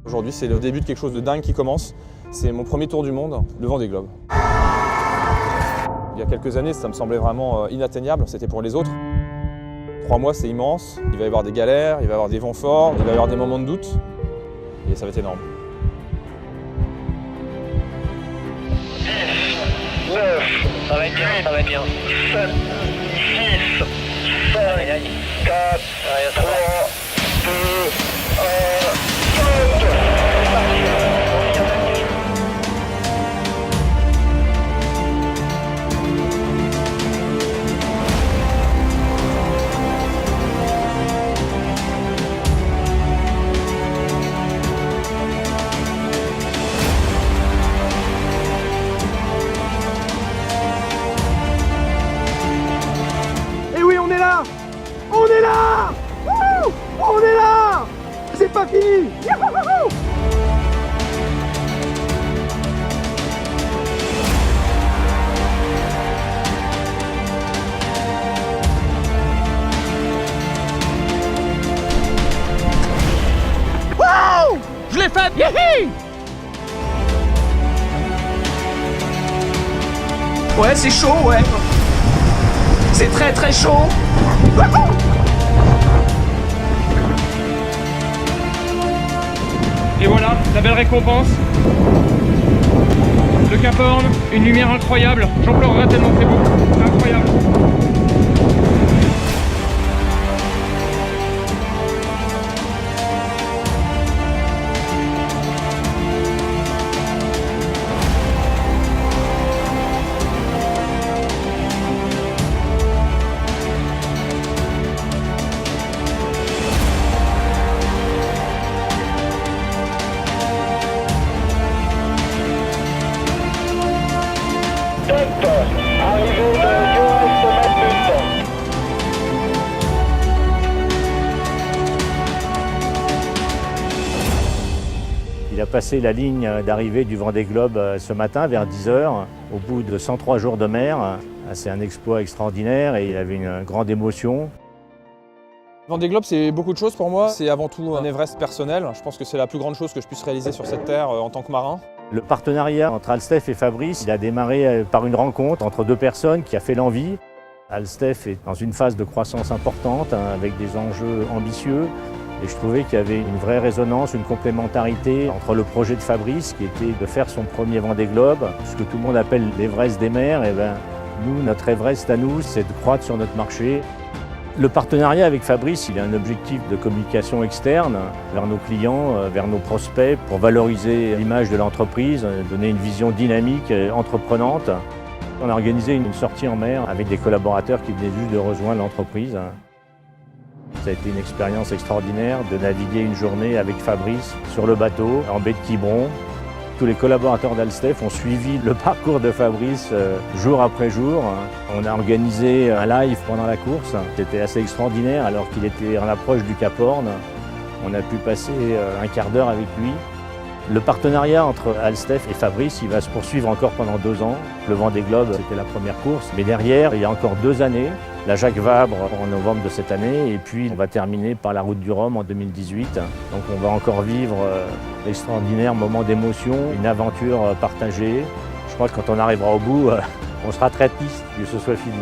Aujourd'hui, c'est le début de quelque chose de dingue qui commence. C'est mon premier tour du monde, le Vendée Globe. Il y a quelques années, ça me semblait vraiment inatteignable, c'était pour les autres. 3 mois, c'est immense. Il va y avoir des galères, il va y avoir des vents forts, il va y avoir des moments de doute. Et ça va être énorme. 9, ça va être bien, ça va être bien. 7, 6, 5, 4, 3, 2, 1, 5. Et oui, on est là! On est là! Wouh! On est là! C'est pas fini! Youhou! Wouh! Je l'ai fait! Youhi! Ouais, c'est chaud, ouais. C'est très très chaud. Et voilà, la belle récompense. Le Cap Horn, une lumière incroyable. J'en pleurerai tellement c'est beau. C'est incroyable. Arrivée de Jonas Magnussen. Il a passé la ligne d'arrivée du Vendée Globe ce matin vers 10h, au bout de 103 jours de mer. C'est un exploit extraordinaire et il avait une grande émotion. Vendée Globe, c'est beaucoup de choses pour moi. C'est avant tout un Everest personnel. Je pense que c'est la plus grande chose que je puisse réaliser sur cette terre en tant que marin. Le partenariat entre Alstef et Fabrice, il a démarré par une rencontre entre 2 personnes qui a fait l'envie. Alstef est dans une phase de croissance importante, avec des enjeux ambitieux. Et je trouvais qu'il y avait une vraie résonance, une complémentarité entre le projet de Fabrice, qui était de faire son premier Vendée Globe, ce que tout le monde appelle l'Everest des mers. Et nous, notre Everest à nous, c'est de croître sur notre marché. Le partenariat avec Fabrice, il a un objectif de communication externe vers nos clients, vers nos prospects, pour valoriser l'image de l'entreprise, donner une vision dynamique, entreprenante. On a organisé une sortie en mer avec des collaborateurs qui venaient juste de rejoindre l'entreprise. Ça a été une expérience extraordinaire de naviguer une journée avec Fabrice sur le bateau, en baie de Quiberon. Tous les collaborateurs d'Alstef ont suivi le parcours de Fabrice jour après jour. On a organisé un live pendant la course. C'était assez extraordinaire alors qu'il était en approche du Cap Horn. On a pu passer un quart d'heure avec lui. Le partenariat entre Alstef et Fabrice, il va se poursuivre encore pendant 2 ans. Le Vendée Globe, c'était la première course. Mais derrière, il y a encore 2 années. La Jacques Vabre en novembre de cette année. Et puis, on va terminer par la Route du Rhum en 2018. Donc, on va encore vivre l'extraordinaire moment d'émotion, une aventure partagée. Je crois que quand on arrivera au bout, on sera très triste que ce soit fini.